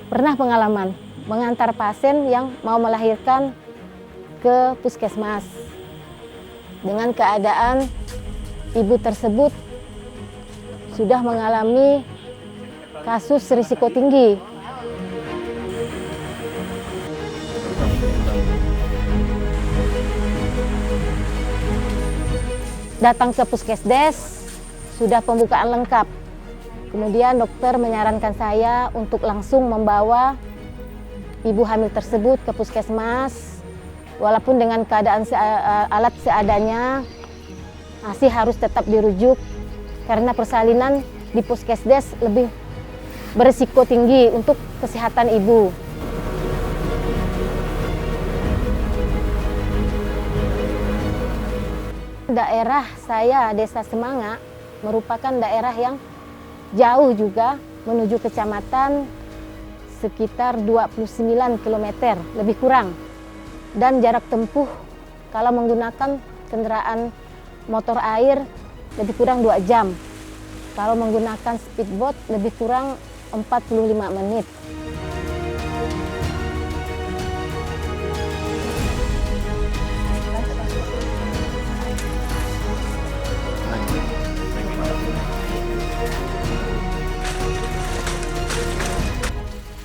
Pernah pengalaman mengantar pasien yang mau melahirkan ke puskesmas dengan keadaan ibu tersebut sudah mengalami kasus risiko tinggi. Datang ke puskesdes, sudah pembukaan lengkap. Kemudian dokter menyarankan saya untuk langsung membawa ibu hamil tersebut ke puskesmas. Walaupun dengan keadaan alat seadanya, masih harus tetap dirujuk karena persalinan di puskesdes lebih berisiko tinggi untuk kesehatan ibu. Daerah saya, Desa Semanga, merupakan daerah yang jauh juga menuju kecamatan sekitar 29 km lebih kurang. Dan jarak tempuh kalau menggunakan kendaraan motor air lebih kurang 2 jam. Kalau menggunakan speedboat lebih kurang 45 menit.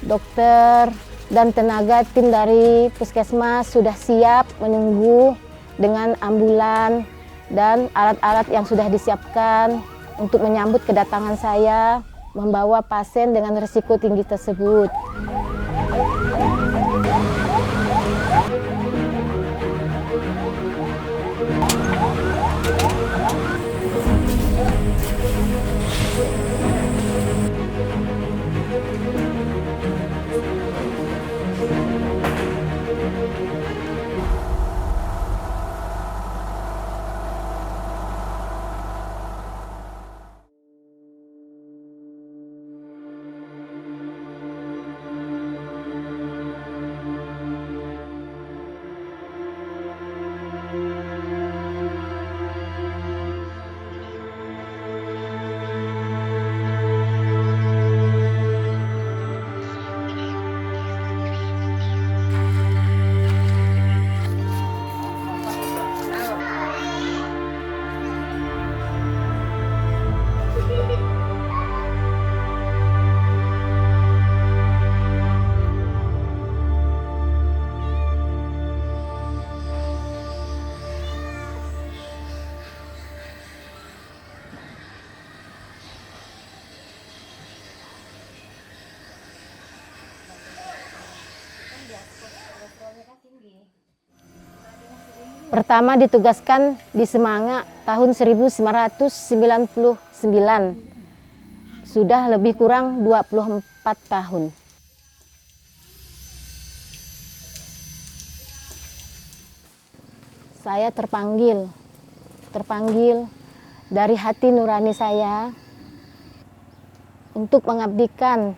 Dokter dan tenaga tim dari puskesmas sudah siap menunggu dengan ambulan dan alat-alat yang sudah disiapkan untuk menyambut kedatangan saya membawa pasien dengan risiko tinggi tersebut. Pertama ditugaskan di Semanga tahun 1999. Sudah lebih kurang 24 tahun. Saya terpanggil dari hati nurani saya untuk mengabdikan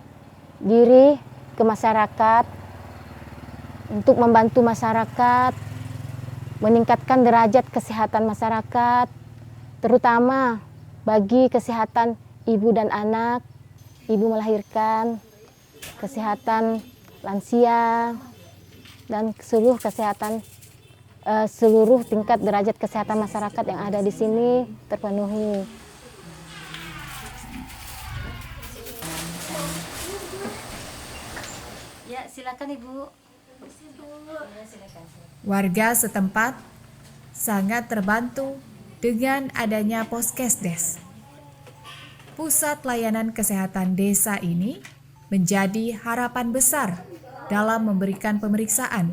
diri ke masyarakat, untuk membantu masyarakat, meningkatkan derajat kesehatan masyarakat, terutama bagi kesehatan ibu dan anak, ibu melahirkan, kesehatan lansia, dan seluruh kesehatan, seluruh tingkat derajat kesehatan masyarakat yang ada di sini terpenuhi. Ya, silakan Ibu. Warga setempat sangat terbantu dengan adanya Puskesdes. Pusat layanan kesehatan desa ini menjadi harapan besar dalam memberikan pemeriksaan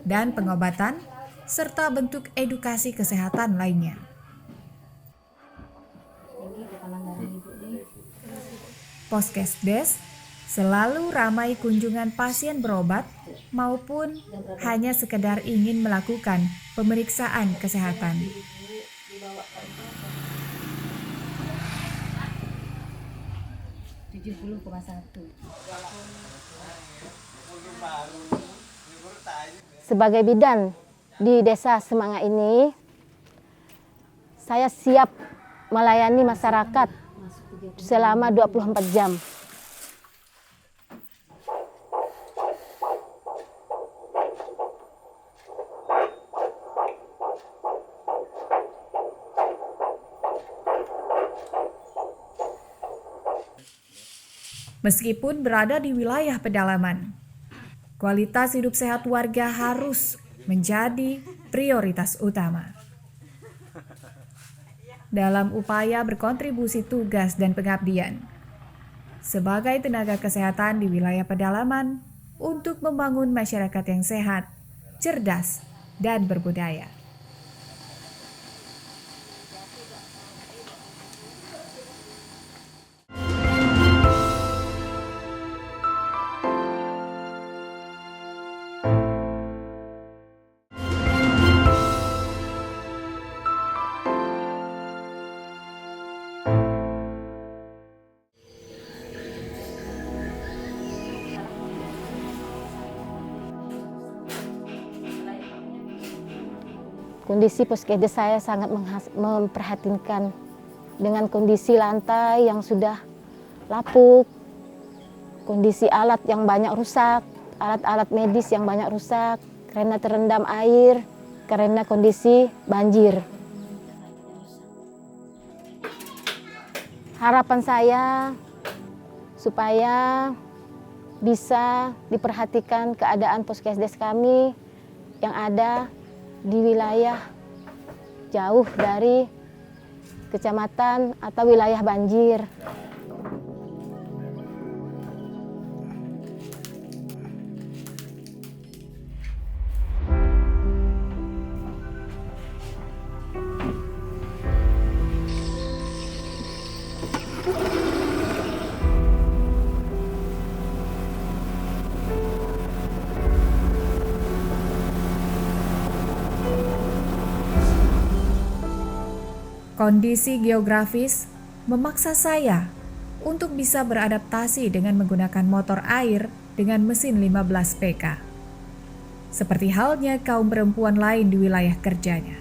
dan pengobatan serta bentuk edukasi kesehatan lainnya. Puskesdes selalu ramai kunjungan pasien berobat maupun hanya sekedar ingin melakukan pemeriksaan kesehatan. Sebagai bidan di Desa Semanga ini, saya siap melayani masyarakat selama 24 jam. Meskipun berada di wilayah pedalaman, kualitas hidup sehat warga harus menjadi prioritas utama. Dalam upaya berkontribusi tugas dan pengabdian sebagai tenaga kesehatan di wilayah pedalaman untuk membangun masyarakat yang sehat, cerdas, dan berbudaya. Kondisi puskesdes saya sangat memprihatinkan dengan kondisi lantai yang sudah lapuk, kondisi alat yang banyak rusak, alat-alat medis yang banyak rusak karena terendam air, karena kondisi banjir. Harapan saya supaya bisa diperhatikan keadaan puskesdes kami yang ada di wilayah jauh dari kecamatan atau wilayah banjir. Kondisi geografis memaksa saya untuk bisa beradaptasi dengan menggunakan motor air dengan mesin 15 PK. Seperti halnya kaum perempuan lain di wilayah kerjanya.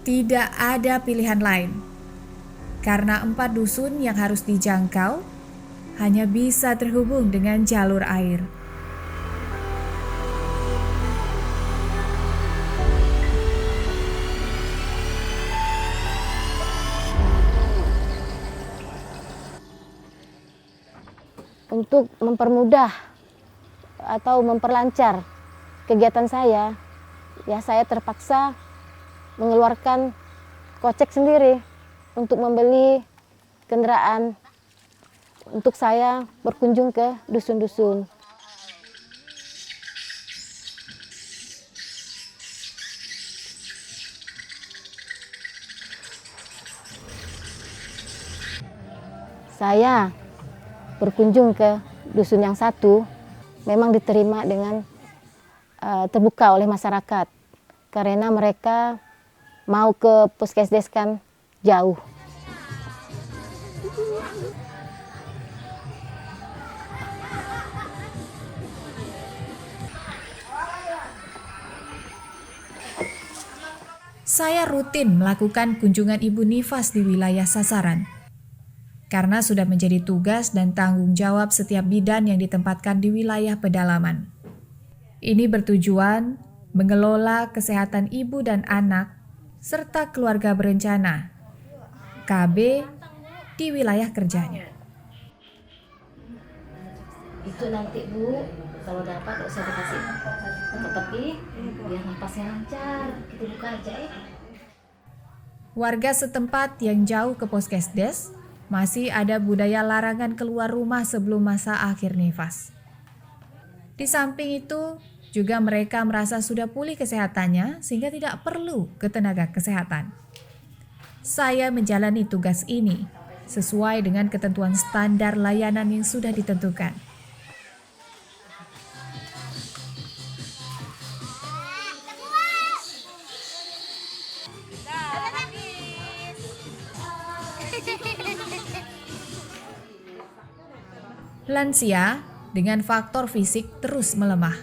Tidak ada pilihan lain, karena 4 dusun yang harus dijangkau hanya bisa terhubung dengan jalur air. Untuk mempermudah atau memperlancar kegiatan saya, ya saya terpaksa mengeluarkan kocek sendiri untuk membeli kendaraan untuk saya berkunjung ke dusun-dusun. Saya berkunjung ke dusun yang satu, memang diterima dengan terbuka oleh masyarakat karena mereka mau ke puskesdes kan jauh. Saya rutin melakukan kunjungan Ibu Nifas di wilayah sasaran. Karena sudah menjadi tugas dan tanggung jawab setiap bidan yang ditempatkan di wilayah pedalaman. Ini bertujuan mengelola kesehatan ibu dan anak, serta keluarga berencana, KB, di wilayah kerjanya. Itu nanti Bu, kalau dapat usah dikasih teka-teki, biar napasnya lancar, kita buka aja ya. Warga setempat yang jauh ke puskesdes, masih ada budaya larangan keluar rumah sebelum masa akhir nifas. Di samping itu, juga mereka merasa sudah pulih kesehatannya sehingga tidak perlu ke tenaga kesehatan. Saya menjalani tugas ini sesuai dengan ketentuan standar layanan yang sudah ditentukan. Lansia dengan faktor fisik terus melemah.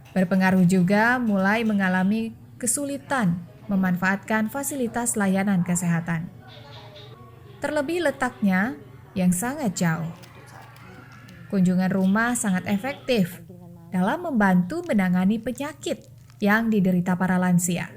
Berpengaruh juga mulai mengalami kesulitan memanfaatkan fasilitas layanan kesehatan. Terlebih letaknya yang sangat jauh. Kunjungan rumah sangat efektif dalam membantu menangani penyakit yang diderita para lansia.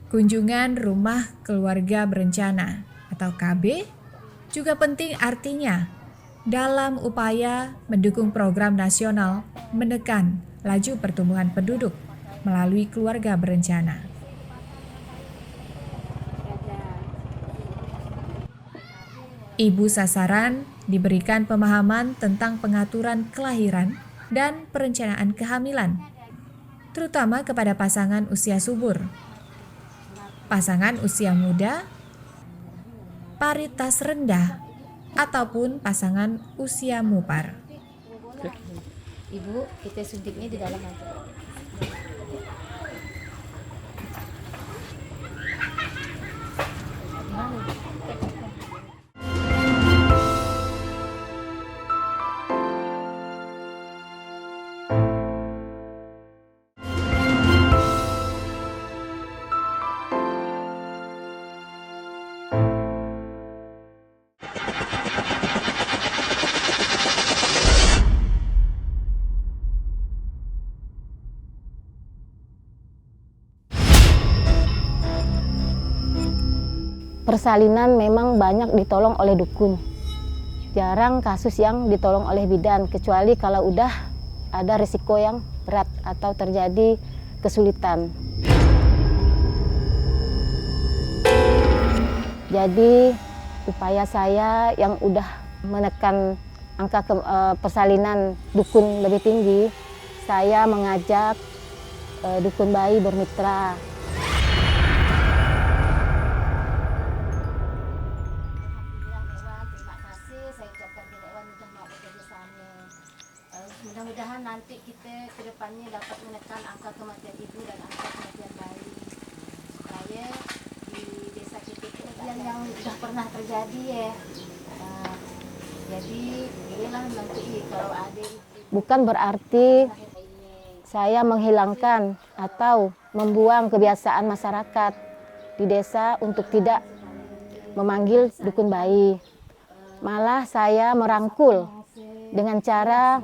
Kunjungan rumah keluarga berencana atau KB juga penting artinya dalam upaya mendukung program nasional menekan laju pertumbuhan penduduk melalui keluarga berencana. Ibu sasaran diberikan pemahaman tentang pengaturan kelahiran dan perencanaan kehamilan, terutama kepada pasangan usia subur, pasangan usia muda, paritas rendah, ataupun pasangan usia mupar. Ibu, kita suntiknya di dalam aja. Persalinan memang banyak ditolong oleh dukun. Jarang kasus yang ditolong oleh bidan, kecuali kalau udah ada risiko yang berat atau terjadi kesulitan. Jadi upaya saya yang udah menekan angka persalinan dukun lebih tinggi, saya mengajak dukun bayi bermitra. Mudah-mudahan nanti kita ke depannya dapat menekan angka kematian ibu dan angka kematian bayi, supaya di desa kita itu yang sudah pernah terjadi ya. Jadi inilah nanti kalau ada. Bukan berarti saya menghilangkan atau membuang kebiasaan masyarakat di desa untuk tidak memanggil dukun bayi. Malah saya merangkul dengan cara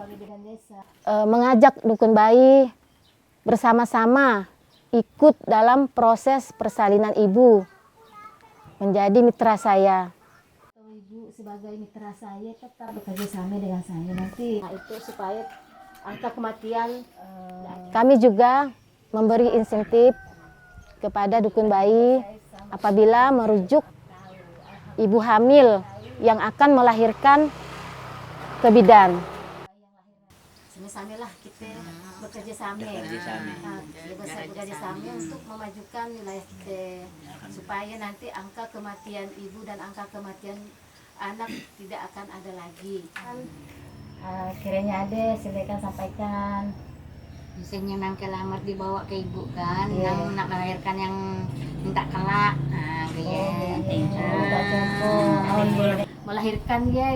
mengajak dukun bayi bersama-sama ikut dalam proses persalinan ibu, menjadi mitra saya. Ibu sebagai mitra saya tetap bekerja sama dengan saya nanti. Nah, itu supaya angka kematian. Kami juga memberi insentif kepada dukun bayi apabila merujuk ibu hamil yang akan melahirkan ke bidan. Sama-sama lah kita bekerja sama. Bekerja sama untuk memajukan wilayah kita supaya nanti angka kematian ibu dan angka kematian anak tidak akan ada lagi. Kiranya ada, silakan sampaikan. Misalnya nang kelamar dibawa ke ibu kan, yang nak melahirkan yang minta kelak, melahirkan ya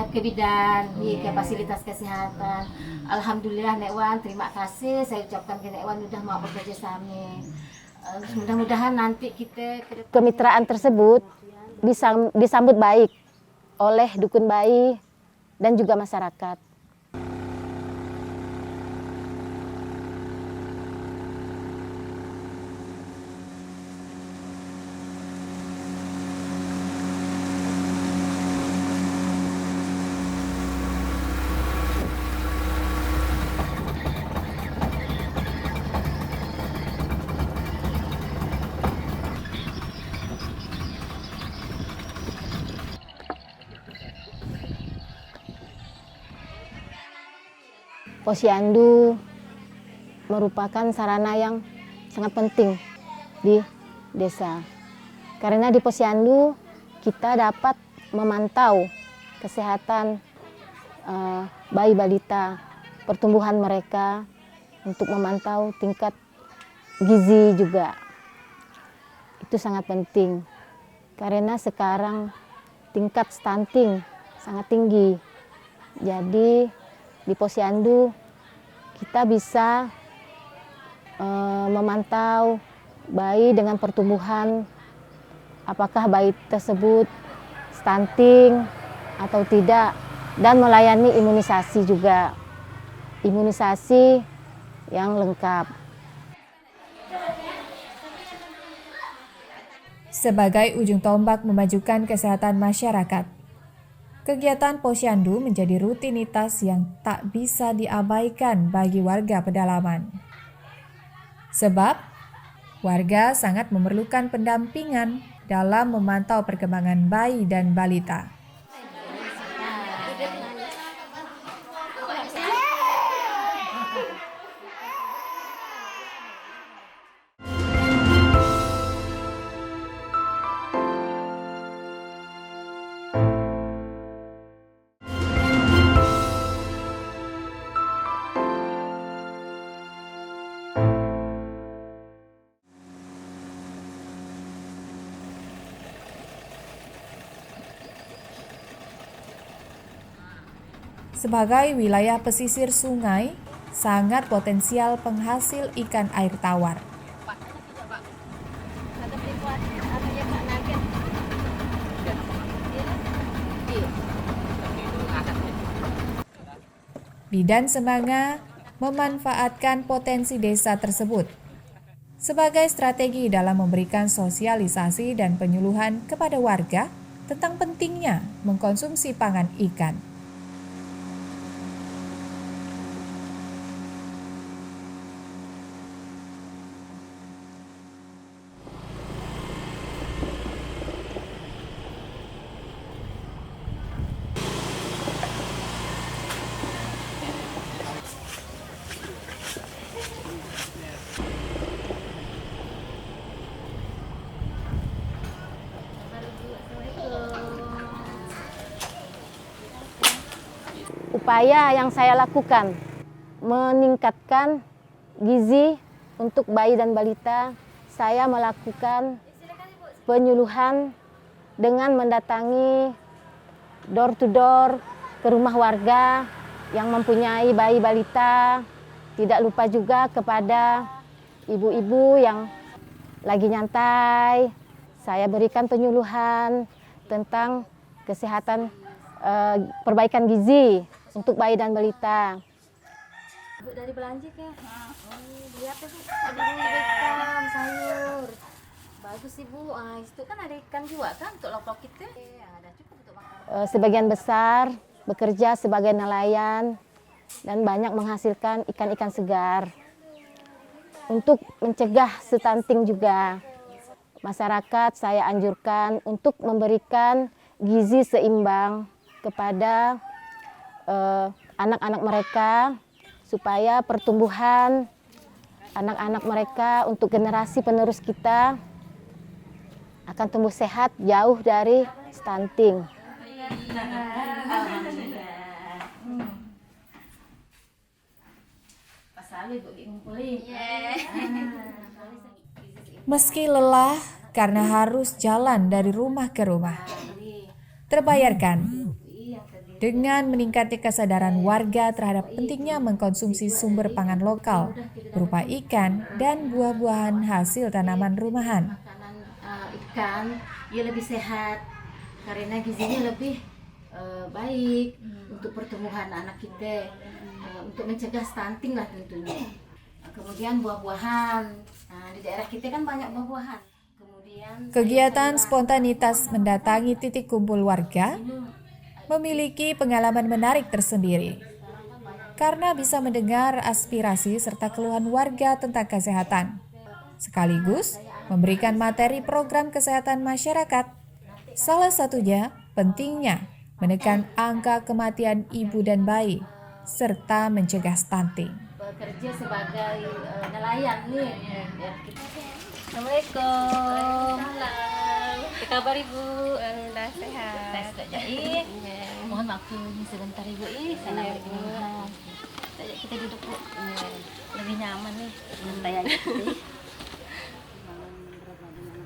ke bidan, ke fasilitas kesehatan. Alhamdulillah Nek Wan, terima kasih saya ucapkan ke Nek Wan udah mau bekerja sama. Mudah-mudahan nanti kita kemitraan tersebut bisa disambut baik oleh dukun bayi dan juga masyarakat. Posyandu merupakan sarana yang sangat penting di desa. Karena di posyandu kita dapat memantau kesehatan bayi balita, pertumbuhan mereka, untuk memantau tingkat gizi juga. Itu sangat penting. Karena sekarang tingkat stunting sangat tinggi. Jadi di posyandu kita bisa memantau bayi dengan pertumbuhan, apakah bayi tersebut stunting atau tidak, dan melayani imunisasi juga. Imunisasi yang lengkap. Sebagai ujung tombak memajukan kesehatan masyarakat, kegiatan posyandu menjadi rutinitas yang tak bisa diabaikan bagi warga pedalaman. Sebab, warga sangat memerlukan pendampingan dalam memantau perkembangan bayi dan balita. Sebagai wilayah pesisir sungai, sangat potensial penghasil ikan air tawar. Bidan Semanga memanfaatkan potensi desa tersebut sebagai strategi dalam memberikan sosialisasi dan penyuluhan kepada warga tentang pentingnya mengkonsumsi pangan ikan. Upaya yang saya lakukan meningkatkan gizi untuk bayi dan balita, saya melakukan penyuluhan dengan mendatangi door to door ke rumah warga yang mempunyai bayi balita. Tidak lupa juga kepada ibu-ibu yang lagi nyantai, saya berikan penyuluhan tentang kesehatan, perbaikan gizi untuk bayi dan balita. Bu, dari belanja ke? Beli apa Bu? Ada ikan, sayur. Bagus sih Bu. Itu kan ada ikan juga kan untuk lauk-lauk kita. Ada cukup untuk makan. Sebagian besar bekerja sebagai nelayan dan banyak menghasilkan ikan-ikan segar. Untuk mencegah stunting juga, masyarakat saya anjurkan untuk memberikan gizi seimbang kepada anak-anak mereka, supaya pertumbuhan anak-anak mereka untuk generasi penerus kita akan tumbuh sehat, jauh dari stunting. Meski lelah karena harus jalan dari rumah ke rumah, terbayarkan dengan meningkatnya kesadaran warga terhadap pentingnya mengkonsumsi sumber pangan lokal berupa ikan dan buah-buahan hasil tanaman rumahan. Makanan ikan dia lebih sehat karena gizinya lebih baik untuk pertumbuhan anak kita, untuk mencegah stunting lah tentunya. Kemudian buah-buahan, di daerah kita kan banyak buah-buahan. Kegiatan spontanitas mendatangi titik kumpul warga memiliki pengalaman menarik tersendiri karena bisa mendengar aspirasi serta keluhan warga tentang kesehatan, sekaligus memberikan materi program kesehatan masyarakat. Salah satunya pentingnya menekan angka kematian ibu dan bayi serta mencegah stunting. Bekerja sebagai nelayan nih. Assalamualaikum. Apa kabar Ibu? Alhamdulillah sehat. Saya sudah jahit. Mohon maaf ini sebentar Ibu. Saya nak berkenalan. Kita duduk Bu. Lebih nyaman nih. Santai aja.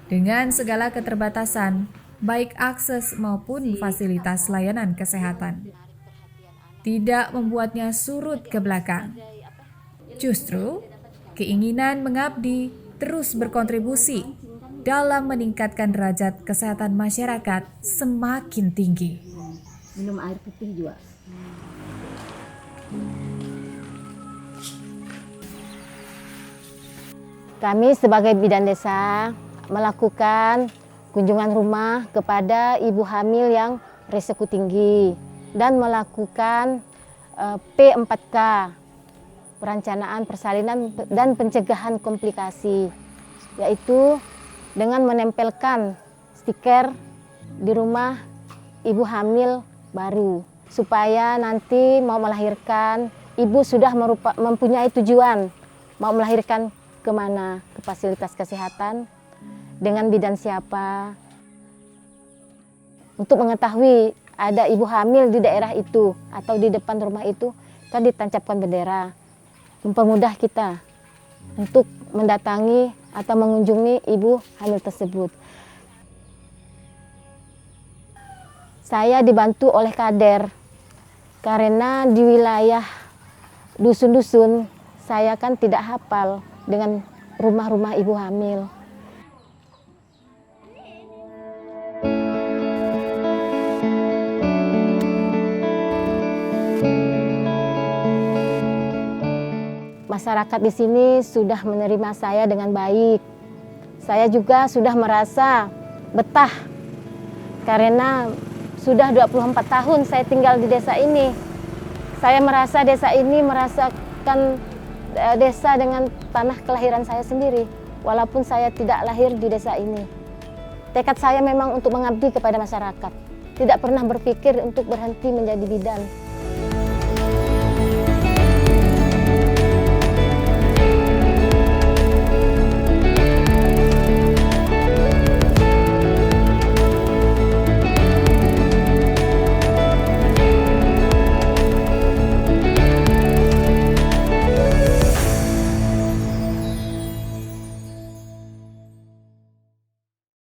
Dengan segala keterbatasan, baik akses maupun fasilitas layanan kesehatan, tidak membuatnya surut ke belakang. Justru, keinginan mengabdi terus berkontribusi dalam meningkatkan derajat kesehatan masyarakat semakin tinggi. Minum air putih juga. Kami sebagai bidan desa melakukan kunjungan rumah kepada ibu hamil yang risiko tinggi dan melakukan P4K, perencanaan persalinan dan pencegahan komplikasi, yaitu dengan menempelkan stiker di rumah ibu hamil baru supaya nanti mau melahirkan ibu sudah mempunyai tujuan mau melahirkan kemana, ke fasilitas kesehatan, dengan bidan siapa, untuk mengetahui ada ibu hamil di daerah itu atau di depan rumah itu kan ditancapkan bendera, mempermudah kita untuk mendatangi atau mengunjungi ibu hamil tersebut. Saya dibantu oleh kader karena di wilayah dusun-dusun saya kan tidak hafal dengan rumah-rumah ibu hamil. Masyarakat di sini sudah menerima saya dengan baik. Saya juga sudah merasa betah karena sudah 24 tahun saya tinggal di desa ini. Saya merasa desa ini merasakan desa dengan tanah kelahiran saya sendiri, walaupun saya tidak lahir di desa ini. Tekad saya memang untuk mengabdi kepada masyarakat, tidak pernah berpikir untuk berhenti menjadi bidan.